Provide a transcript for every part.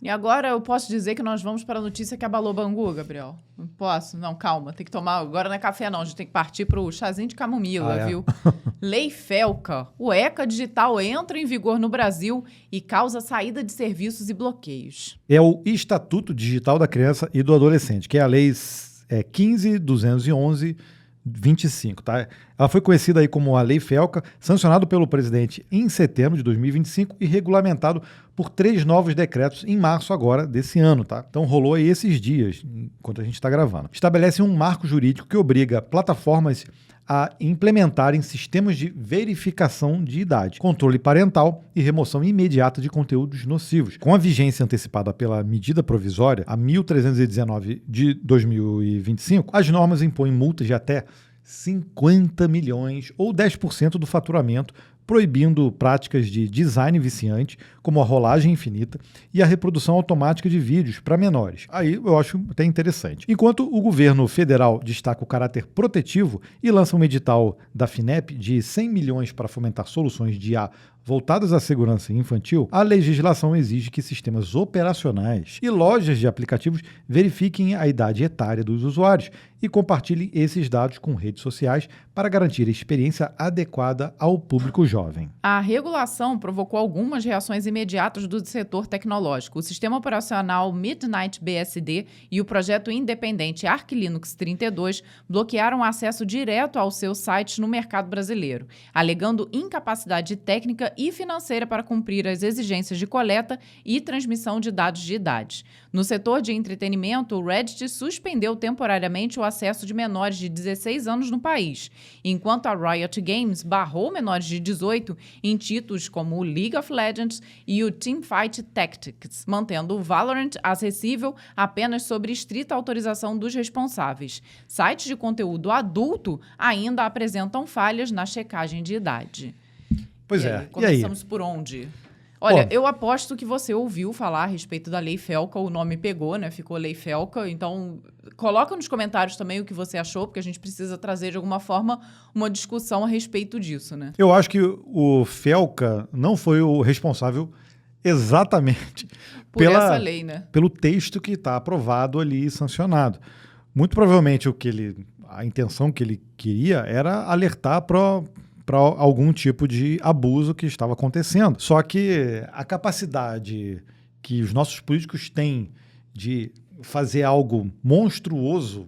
E agora eu posso dizer que nós vamos para a notícia que abalou Bangu, Gabriel? Não posso? Não, calma, tem que tomar. Agora não é café, não. A gente tem que partir para o chazinho de camomila, viu? Lei Felca. O ECA digital entra em vigor no Brasil e causa saída de serviços e bloqueios. É o Estatuto Digital da Criança e do Adolescente, que é a Lei 15.211/25, tá? Ela foi conhecida aí como a Lei Felca, sancionado pelo presidente em setembro de 2025 e regulamentado por 3 novos decretos em março agora desse ano, tá? Então rolou aí esses dias, enquanto a gente está gravando. Estabelece um marco jurídico que obriga plataformas a implementarem sistemas de verificação de idade, controle parental e remoção imediata de conteúdos nocivos. Com a vigência antecipada pela medida provisória, a 1319 de 2025, as normas impõem multas de até 50 milhões ou 10% do faturamento, proibindo práticas de design viciante, como a rolagem infinita e a reprodução automática de vídeos para menores. Aí eu acho até interessante. Enquanto o governo federal destaca o caráter protetivo e lança um edital da FINEP de 100 milhões para fomentar soluções de IA voltadas à segurança infantil, a legislação exige que sistemas operacionais e lojas de aplicativos verifiquem a idade etária dos usuários e compartilhem esses dados com redes sociais para garantir a experiência adequada ao público jovem. A regulação provocou algumas reações imediatas do setor tecnológico. O sistema operacional Midnight BSD e o projeto independente Arch Linux 32 bloquearam acesso direto aos seus sites no mercado brasileiro, alegando incapacidade técnica e financeira para cumprir as exigências de coleta e transmissão de dados de idade. No setor de entretenimento, o Reddit suspendeu temporariamente o acesso de menores de 16 anos no país, enquanto a Riot Games barrou menores de 18 em títulos como o League of Legends e o Teamfight Tactics, mantendo o Valorant acessível apenas sob estrita autorização dos responsáveis. Sites de conteúdo adulto ainda apresentam falhas na checagem de idade. Pois e é, aí, começamos por onde? Olha, eu aposto que você ouviu falar a respeito da Lei Felca, o nome pegou, né? Ficou Lei Felca, então coloca nos comentários também o que você achou, porque a gente precisa trazer de alguma forma uma discussão a respeito disso, né? Eu acho que o Felca não foi o responsável exatamente por essa lei, né? Pelo texto que está aprovado ali e sancionado. Muito provavelmente a intenção que ele queria era alertar para algum tipo de abuso que estava acontecendo. Só que a capacidade que os nossos políticos têm de fazer algo monstruoso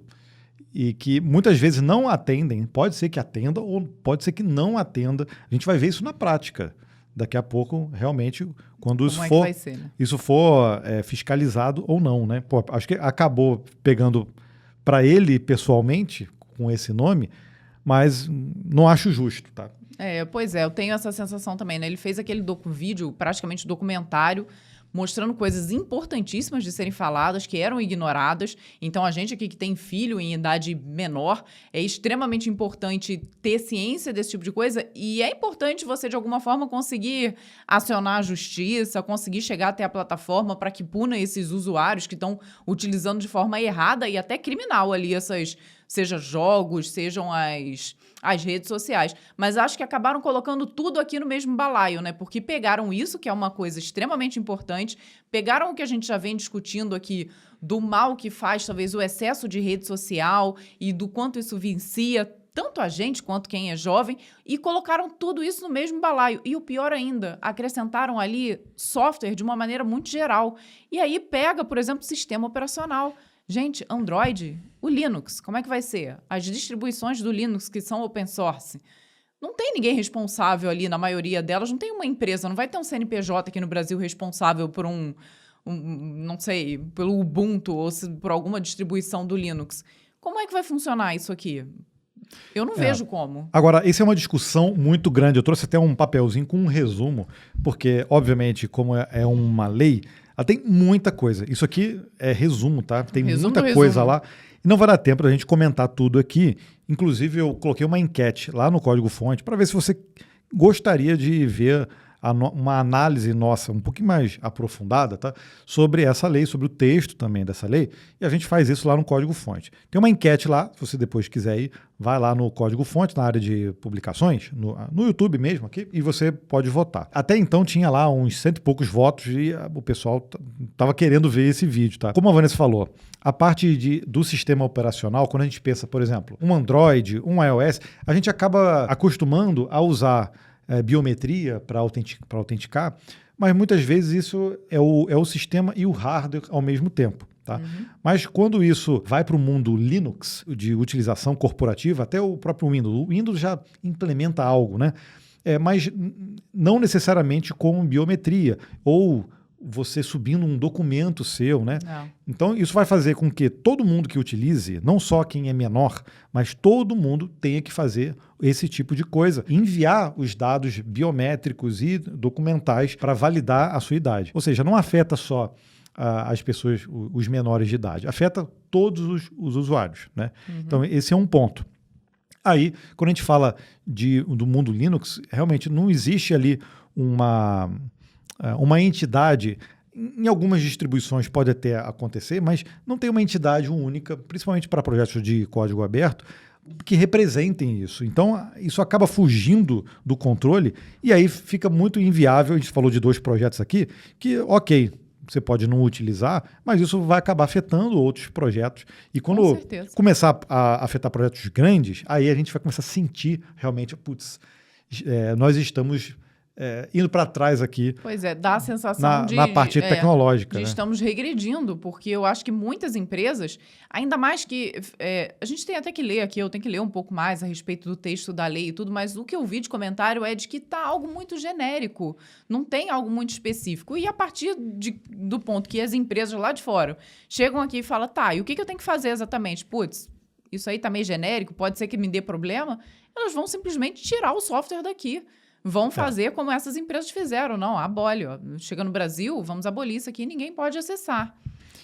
e que muitas vezes não atendem, pode ser que atenda ou pode ser que não atenda, a gente vai ver isso na prática. Daqui a pouco, realmente, quando isso for fiscalizado ou não, né? Pô, acho que acabou pegando para ele pessoalmente, com esse nome, mas não acho justo, tá? Pois é, eu tenho essa sensação também, né? Ele fez aquele vídeo, praticamente documentário, mostrando coisas importantíssimas de serem faladas, que eram ignoradas. Então, a gente aqui que tem filho em idade menor, é extremamente importante ter ciência desse tipo de coisa e é importante você, de alguma forma, conseguir acionar a justiça, conseguir chegar até a plataforma para que puna esses usuários que estão utilizando de forma errada e até criminal ali seja jogos, sejam as redes sociais. Mas acho que acabaram colocando tudo aqui no mesmo balaio, né? Porque pegaram isso, que é uma coisa extremamente importante, pegaram o que a gente já vem discutindo aqui, do mal que faz, talvez, o excesso de rede social e do quanto isso vicia tanto a gente quanto quem é jovem, e colocaram tudo isso no mesmo balaio. E o pior ainda, acrescentaram ali software de uma maneira muito geral. E aí pega, por exemplo, o sistema operacional. Gente, Android, o Linux, como é que vai ser? As distribuições do Linux que são open source. Não tem ninguém responsável ali, na maioria delas, não tem uma empresa, não vai ter um CNPJ aqui no Brasil responsável por não sei, pelo Ubuntu ou por alguma distribuição do Linux. Como é que vai funcionar isso aqui? Eu não vejo como. Agora, isso é uma discussão muito grande. Eu trouxe até um papelzinho com um resumo, porque, obviamente, como é uma lei, ela tem muita coisa. Isso aqui é resumo, tá? Tem muita coisa lá. E não vai dar tempo da gente comentar tudo aqui. Inclusive, eu coloquei uma enquete lá no Código Fonte para ver se você gostaria de ver uma análise nossa um pouquinho mais aprofundada, tá? Sobre essa lei, sobre o texto também dessa lei, e a gente faz isso lá no Código-Fonte. Tem uma enquete lá, se você depois quiser ir, vai lá no Código-Fonte, na área de publicações, no YouTube mesmo aqui, e você pode votar. Até então tinha lá uns 100 e poucos votos e o pessoal estava querendo ver esse vídeo, tá? Como a Vanessa falou, a parte do sistema operacional, quando a gente pensa, por exemplo, um Android, um iOS, a gente acaba acostumando a usar biometria para autenticar, mas muitas vezes isso é o sistema e o hardware ao mesmo tempo. Tá? Mas quando isso vai para o mundo Linux, de utilização corporativa, até o próprio Windows, o Windows já implementa algo, né? Mas não necessariamente com biometria, ou você subindo um documento seu, né? Não. Então, isso vai fazer com que todo mundo que utilize, não só quem é menor, mas todo mundo tenha que fazer esse tipo de coisa. Enviar os dados biométricos e documentais para validar a sua idade. Ou seja, não afeta só as pessoas, os menores de idade. Afeta todos os usuários, né? Então, esse é um ponto. Aí, quando a gente fala do mundo Linux, realmente não existe ali uma entidade. Em algumas distribuições pode até acontecer, mas não tem uma entidade única, principalmente para projetos de código aberto, que representem isso. Então, isso acaba fugindo do controle e aí fica muito inviável. A gente falou de 2 projetos aqui que, ok, você pode não utilizar, mas isso vai acabar afetando outros projetos. E quando começar a afetar projetos grandes, aí a gente vai começar a sentir realmente, nós estamos indo para trás aqui. Pois é, dá a sensação na parte tecnológica. De estamos regredindo, porque eu acho que muitas empresas, ainda mais que... a gente tem até que ler aqui, eu tenho que ler um pouco mais a respeito do texto da lei e tudo, mas o que eu vi de comentário é de que está algo muito genérico, não tem algo muito específico. E a partir do ponto que as empresas lá de fora chegam aqui e falam, tá, e o que eu tenho que fazer exatamente? Isso aí tá meio genérico, pode ser que me dê problema. Elas vão simplesmente tirar o software daqui. Vão fazer como essas empresas fizeram. Não, abole. Ó. Chega no Brasil, vamos abolir isso aqui, ninguém pode acessar.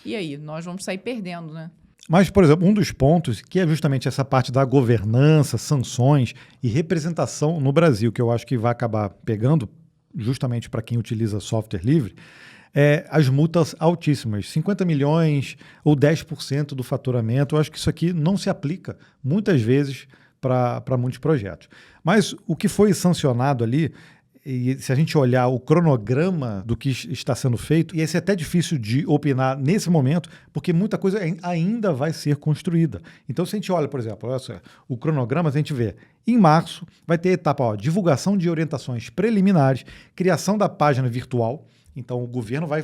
E aí, nós vamos sair perdendo, né? Mas, por exemplo, um dos pontos, que é justamente essa parte da governança, sanções e representação no Brasil, que eu acho que vai acabar pegando justamente para quem utiliza software livre, as multas altíssimas, 50 milhões ou 10% do faturamento. Eu acho que isso aqui não se aplica muitas vezes para muitos projetos. Mas o que foi sancionado ali, e se a gente olhar o cronograma do que está sendo feito, e esse é até difícil de opinar nesse momento, porque muita coisa ainda vai ser construída. Então, se a gente olha, por exemplo, olha só, o cronograma, a gente vê, em março vai ter etapa, divulgação de orientações preliminares, criação da página virtual. Então, o governo vai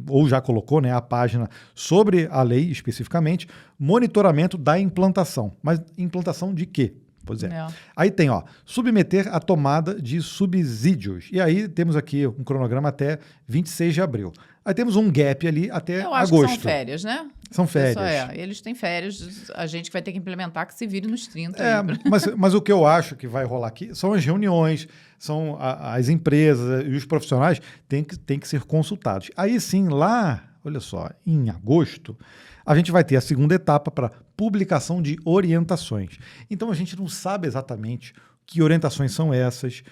ou já colocou, né, a página sobre a lei especificamente, monitoramento da implantação. Mas implantação de quê? Pois é. Aí tem, submeter a tomada de subsídios. E aí temos aqui um cronograma até 26 de abril. Aí temos um gap ali até agosto. Eu acho que são férias, né? São férias. Eles têm férias, a gente vai ter que implementar que se vire nos 30. Mas o que eu acho que vai rolar aqui são as reuniões, são as empresas e os profissionais têm que ser consultados. Aí sim, lá, olha só, em agosto, a gente vai ter a segunda etapa para publicação de orientações. Então a gente não sabe exatamente que orientações são essas.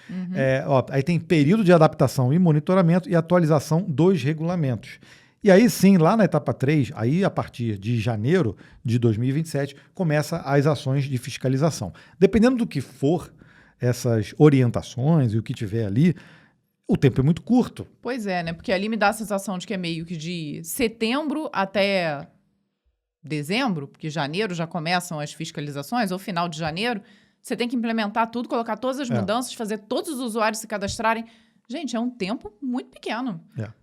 Aí tem período de adaptação e monitoramento e atualização dos regulamentos. E aí sim, lá na etapa 3, aí a partir de janeiro de 2027, começa as ações de fiscalização. Dependendo do que for essas orientações e o que tiver ali, o tempo é muito curto. Pois é, né? Porque ali me dá a sensação de que é meio que de setembro até dezembro, porque janeiro já começam as fiscalizações, ou final de janeiro, você tem que implementar tudo, colocar todas as mudanças, fazer todos os usuários se cadastrarem. Gente, é um tempo muito pequeno.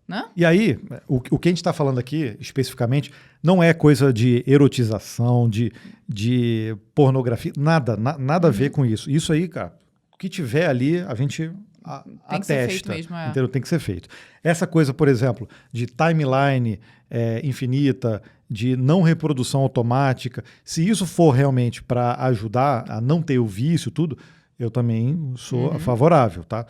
Né? E aí, o que a gente está falando aqui, especificamente, não é coisa de erotização, de pornografia, nada a ver com isso. Isso aí, cara, o que tiver ali, a gente tem que ser feito mesmo, entendeu? Tem que ser feito. Essa coisa, por exemplo, de timeline infinita, de não reprodução automática, se isso for realmente para ajudar a não ter o vício, tudo, eu também sou favorável, tá?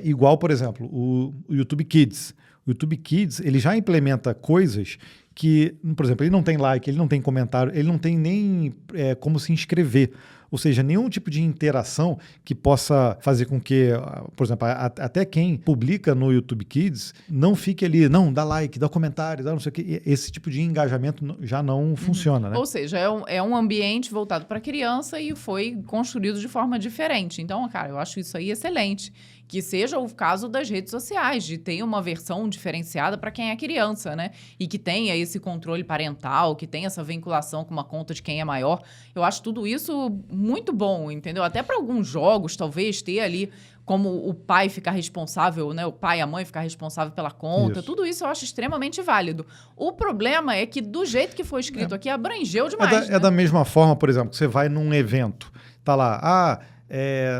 Igual, por exemplo, o YouTube Kids. O YouTube Kids, ele já implementa coisas que, por exemplo, ele não tem like, ele não tem comentário, ele não tem nem como se inscrever. Ou seja, nenhum tipo de interação que possa fazer com que, por exemplo, até quem publica no YouTube Kids não fique ali, não, dá like, dá comentário, dá não sei o quê. Esse tipo de engajamento já não funciona, né? Ou seja, é um ambiente voltado para criança e foi construído de forma diferente. Então, cara, eu acho isso aí excelente. Que seja o caso das redes sociais, de ter uma versão diferenciada para quem é criança, né? E que tenha esse controle parental, que tenha essa vinculação com uma conta de quem é maior. Eu acho tudo isso muito bom, entendeu? Até para alguns jogos, talvez, ter ali como o pai ficar responsável, né? O pai e a mãe ficar responsável pela conta. Isso. Tudo isso eu acho extremamente válido. O problema é que, do jeito que foi escrito aqui, abrangeu demais. É da mesma forma, por exemplo, que você vai num evento, tá lá,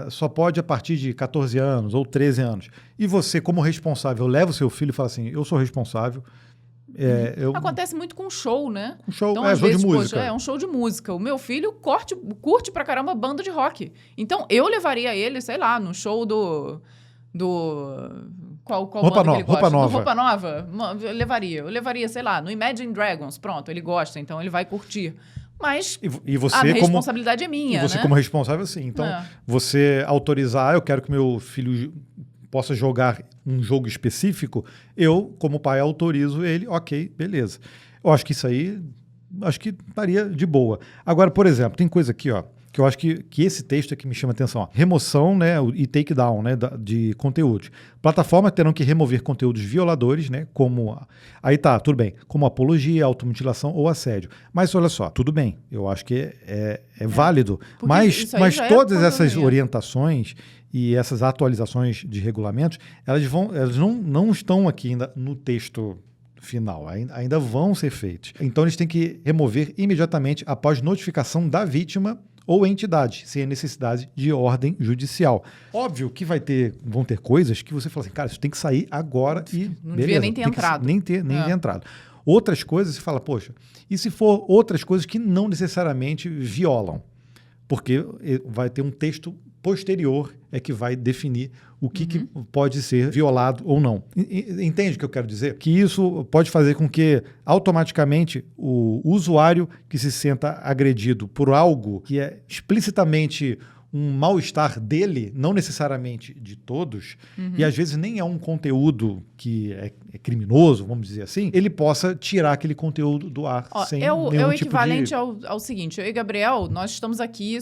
só pode a partir de 14 anos ou 13 anos. E você, como responsável, leva o seu filho e fala assim, eu sou responsável. Acontece muito com show, né? Um show, Então, às show vezes, de música. Poxa, é um show de música. O meu filho curte pra caramba banda de rock. Então, eu levaria ele, sei lá, no show do qual Roupa banda que ele gosta? Roupa Nova. Do Roupa Nova? Eu levaria, sei lá, no Imagine Dragons. Pronto, ele gosta, então ele vai curtir. Mas E você a responsabilidade é minha, E você né? como responsável, sim. Então, você autorizar, eu quero que meu filho possa jogar um jogo específico, eu, como pai, autorizo ele, ok, beleza. Eu acho que isso aí, acho que estaria de boa. Agora, por exemplo, tem coisa aqui, ó, que eu acho que esse texto é que me chama a atenção. Ó. Remoção, né, e takedown, né, de conteúdos. Plataformas terão que remover conteúdos violadores, né, como... Aí tá, tudo bem. Como apologia, automutilação ou assédio. Mas olha só, tudo bem. Eu acho que é válido. Mas todas essas orientações e essas atualizações de regulamentos, elas não estão aqui ainda no texto final, ainda vão ser feitos. Então eles têm que remover imediatamente após notificação da vítima ou entidade, sem a necessidade de ordem judicial. Óbvio que vão ter coisas que você fala assim, cara, isso tem que sair agora e não beleza, devia nem ter entrado. Nem ter entrado. Outras coisas, você fala, poxa, e se for outras coisas que não necessariamente violam? Porque vai ter um texto posterior que vai definir o que pode ser violado ou não. Entende o que eu quero dizer? Que isso pode fazer com que, automaticamente, o usuário que se senta agredido por algo que é explicitamente um mal-estar dele, não necessariamente de todos, e às vezes nem é um conteúdo que é criminoso, vamos dizer assim, ele possa tirar aquele conteúdo do ar sem nenhum tipo de... É o equivalente ao seguinte, eu e Gabriel, nós estamos aqui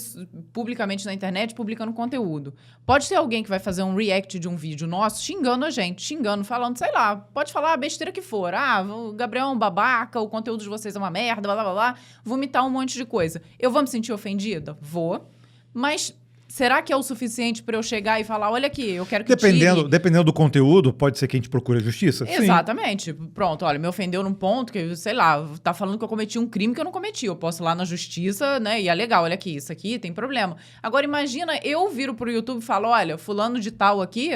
publicamente na internet publicando conteúdo. Pode ter alguém que vai fazer um react de um vídeo nosso xingando a gente, falando, sei lá, pode falar a besteira que for. O Gabriel é um babaca, o conteúdo de vocês é uma merda, blá, blá, blá, vomitar um monte de coisa. Eu vou me sentir ofendida? Vou. Mas será que é o suficiente para eu chegar e falar, olha aqui, eu quero que Dependendo do conteúdo, pode ser que a gente procure a justiça? Exatamente. Sim. Pronto, olha, me ofendeu num ponto que, sei lá, tá falando que eu cometi um crime que eu não cometi. Eu posso ir lá na justiça, né, e é legal, olha aqui, isso aqui tem problema. Agora, imagina, eu viro pro YouTube e falo, olha, fulano de tal aqui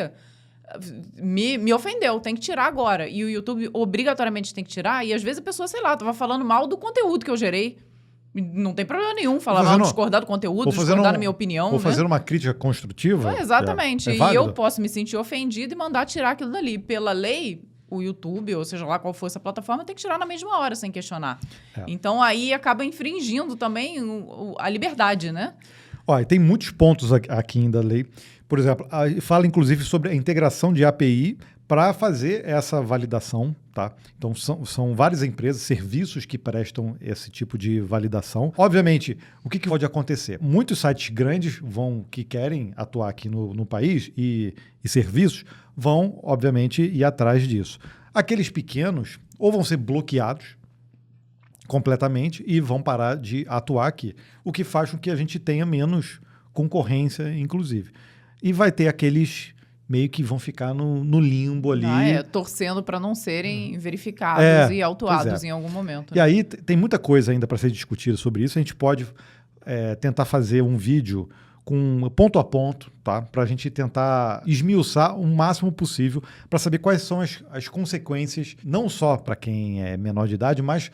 me ofendeu, tem que tirar agora. E o YouTube obrigatoriamente tem que tirar, e às vezes a pessoa, sei lá, tava falando mal do conteúdo que eu gerei. Não tem problema nenhum falar mal, discordar do conteúdo, discordar da minha opinião. Ou fazer uma crítica construtiva. Exatamente. E eu posso me sentir ofendido e mandar tirar aquilo dali. Pela lei, o YouTube, ou seja lá qual for essa plataforma, tem que tirar na mesma hora, sem questionar. Então, aí acaba infringindo também a liberdade, né? Olha, tem muitos pontos aqui da lei. Por exemplo, fala inclusive sobre a integração de API para fazer essa validação, tá? Então, são várias empresas, serviços que prestam esse tipo de validação. Obviamente, o que pode acontecer? Muitos sites grandes que querem atuar aqui no país e serviços vão, obviamente, ir atrás disso. Aqueles pequenos ou vão ser bloqueados completamente e vão parar de atuar aqui, o que faz com que a gente tenha menos concorrência, inclusive. E vai ter aqueles meio que vão ficar no limbo ali. Torcendo para não serem verificados e autuados em algum momento. E aí tem muita coisa ainda para ser discutida sobre isso. A gente pode tentar fazer um vídeo com ponto a ponto, tá? Para a gente tentar esmiuçar o máximo possível para saber quais são as consequências, não só para quem é menor de idade, mas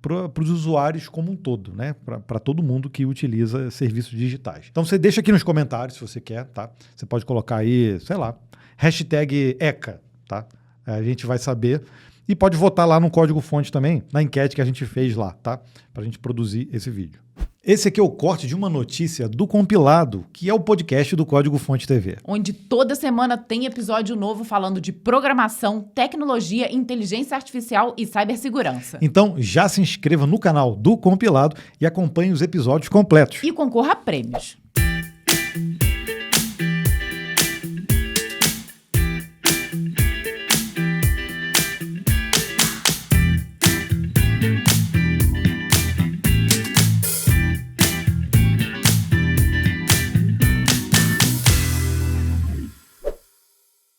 para os usuários como um todo, né? Para todo mundo que utiliza serviços digitais. Então você deixa aqui nos comentários se você quer, tá? Você pode colocar aí, sei lá, #ECA, tá? A gente vai saber. E pode votar lá no código-fonte também, na enquete que a gente fez lá, tá? Para a gente produzir esse vídeo. Esse aqui é o corte de uma notícia do Compilado, que é o podcast do Código Fonte TV. Onde toda semana tem episódio novo falando de programação, tecnologia, inteligência artificial e cibersegurança. Então já se inscreva no canal do Compilado e acompanhe os episódios completos. E concorra a prêmios.